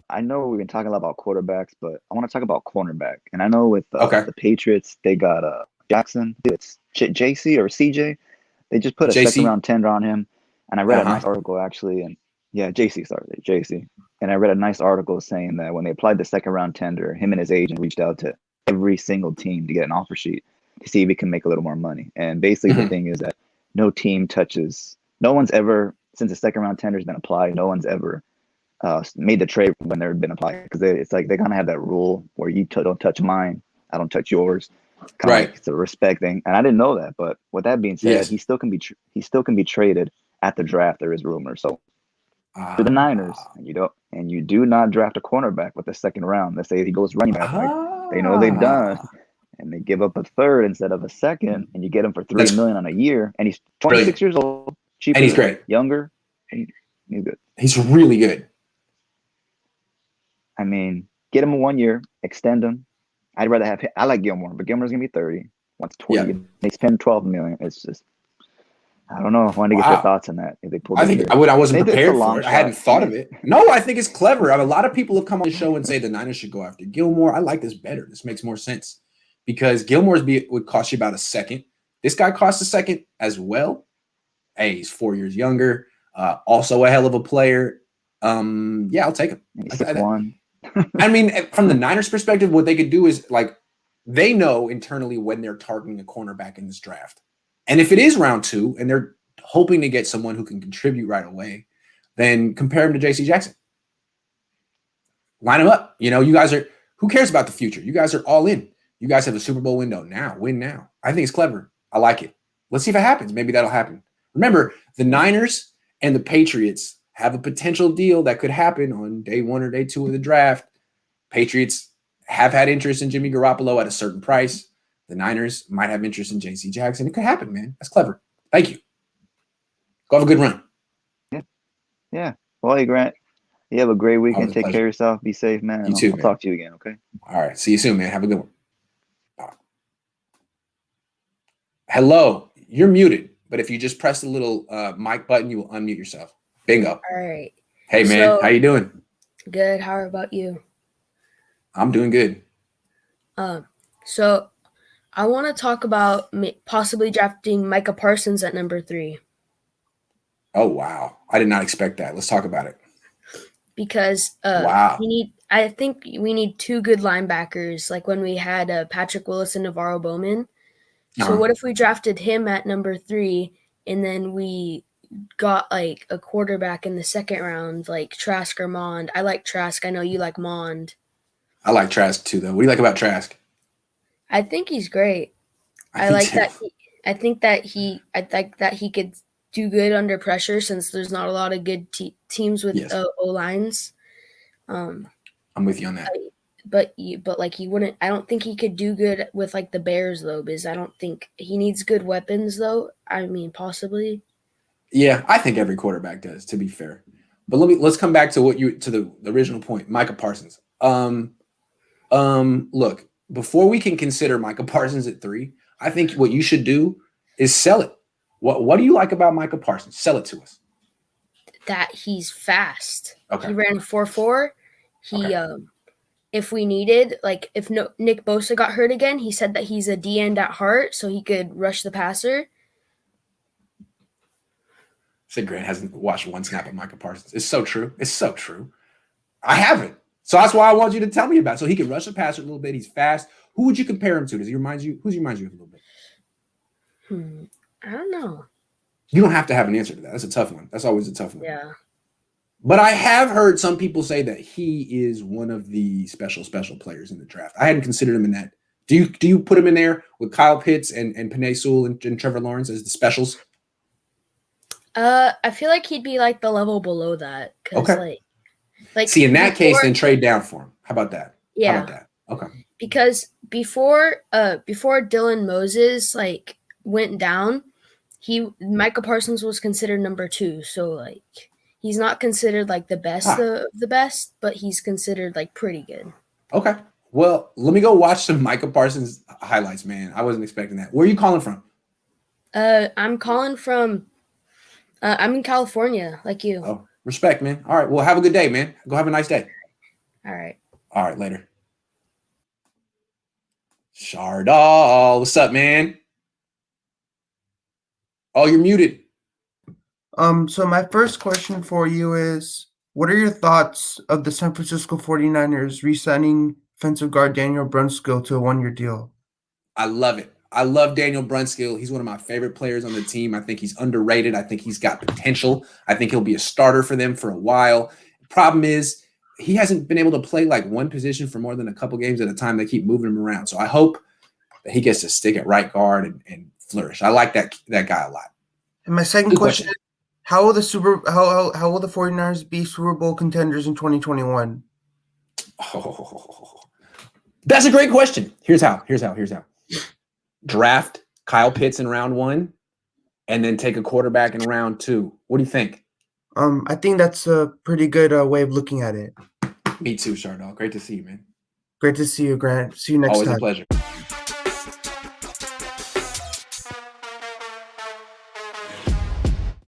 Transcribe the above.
I know we've been talking a lot about quarterbacks, but I want to talk about cornerback. And I know with Okay. the Patriots, they got Jackson. It's JC or CJ. They just put a second JC. round tender on him. And I read a Uh-huh. nice article actually, and yeah, JC, sorry, JC. And I read a nice article saying that when they applied the second round tender, him and his agent reached out to every single team to get an offer sheet to see if he can make a little more money. And basically, the Hmm. thing is that no team touches, no one's ever, since the second round tender has been applied, no one's ever made the trade when they've been applied because it's like they kind of have that rule where you don't touch mine, I don't touch yours. Kind of like Right. it's a respect thing, and I didn't know that. But with that being said, Yes. he still can be traded at the draft. There is rumors. So to the Niners, Ah. and you do not draft a cornerback with the second round. Let's say he goes running back, like they know they've done, Ah. and they give up a third instead of a second, and you get him for three That's million on a year, and he's brilliant. 26 years old, And he's cheaper, great. younger, and he's good. He's really good. I mean, get him a 1 year, extend him. I'd rather have him. I like Gilmore, but Gilmore's gonna be 30. Once 20, Yeah. makes 10, 12 million. It's just I don't know. I wanted to get your Wow. thoughts on that if they pulled I the think trigger. I wasn't Maybe it's a prepared for long it. I hadn't shot. thought of it. No, I think it's clever. A lot of people have come on the show and say the Niners should go after Gilmore. I like this better. This makes more sense because would cost you about a second. This guy costs a second as well. Hey, he's 4 years younger. Also a hell of a player. Yeah, I'll take him. Maybe 6'1". I mean, from the Niners' perspective, what they could do is like they know internally when they're targeting a cornerback in this draft. And if it is round 2 and they're hoping to get someone who can contribute right away, then compare him to JC Jackson. Line him up. You guys are, who cares about the future? You guys are all in. You guys have a Super Bowl window now. Win now. I think it's clever. I like it. Let's see if it happens. Maybe that'll happen. Remember, the Niners and the Patriots have a potential deal that could happen on day 1 or day 2 of the draft. Patriots have had interest in Jimmy Garoppolo at a certain price. The Niners might have interest in JC Jackson. It could happen, man. That's clever. Thank you. Go have a good run. Yeah. Yeah. Well, hey, Grant, you have a great Always weekend. a Take care pleasure. of yourself. Be safe, man. You And too, I'll man. talk to you again, okay? All right. See you soon, man. Have a good one. Hello. You're muted, but if you just press the little mic button, you will unmute yourself. Bingo. All right. Hey, man. So How you doing? good. How about you? I'm doing good. So I want to talk about possibly drafting Micah Parsons at number 3 Oh, wow. I did not expect that. Let's talk about it. because Wow. I think we need 2 good linebackers, like when we had Patrick Willis and Navarro Bowman. So what if we drafted him at number 3 and then we got like a quarterback in the second round, like Trask or Mond? I like Trask. I know you like Mond. I like Trask too, though. What do you like about Trask? I think he's great. I Me like too. that. I think that he could do good under pressure since there's not a lot of good teams with Yes. O lines. I'm with you on that. But like he wouldn't. I don't think he could do good with like the Bears though, because I don't think he needs good weapons though. I mean, possibly. Yeah, I think every quarterback does, to be fair. But let's come back to the original point, Micah Parsons. Look, before we can consider Micah Parsons at 3, I think what you should do is sell it. What do you like about Micah Parsons? Sell it to us. That he's fast. Okay. He ran 4.4. He Okay. if we needed, like if Nick Bosa got hurt again, he said that he's a D end at heart, so he could rush the passer. Said Grant hasn't watched one snap of Micah Parsons. It's so true. It's so true. I haven't. So that's why I want you to tell me about it. So he can rush the passer a little bit. He's fast. Who would you compare him to? Who's he remind you of a little bit? I don't know. You don't have to have an answer to that. That's a tough one. That's always a tough one. Yeah. But I have heard some people say that he is one of the special players in the draft. I hadn't considered him in that. Do you put him in there with Kyle Pitts and Penei Sewell and Trevor Lawrence as the specials? I feel like he'd be like the level below that. Okay. Like see, in that case, then trade down for him. How about that? Yeah. How about that? Okay. Because before Dylan Moses like went down, Micah Parsons was considered number 2. So like he's not considered like the best of the best, but he's considered like pretty good. Okay. Well, let me go watch some Micah Parsons highlights, man. I wasn't expecting that. Where are you calling from? I'm calling from I'm in California, like you. Oh, respect, man. All right. Well, have a good day, man. Go have a nice day. All right. All right, later. Shardal, what's up, man? Oh, you're muted. So my first question for you is, what are your thoughts of the San Francisco 49ers re-signing defensive guard Daniel Brunskill to a one-year deal? I love it. I love Daniel Brunskill. He's one of my favorite players on the team. I think he's underrated. I think he's got potential. I think he'll be a starter for them for a while. Problem is, he hasn't been able to play like one position for more than a couple games at a time. They keep moving him around. So I hope that he gets to stick at right guard and flourish. I like that guy a lot. And my second question is, how will the 49ers be Super Bowl contenders in 2021? Oh, that's a great question. Here's how. Draft Kyle Pitts in round 1 and then take a quarterback in round 2. What do you think? I think that's a pretty good way of looking at it. Me too, Shardal. Great to see you, man. Great to see you, Grant. See you next time. Always a pleasure.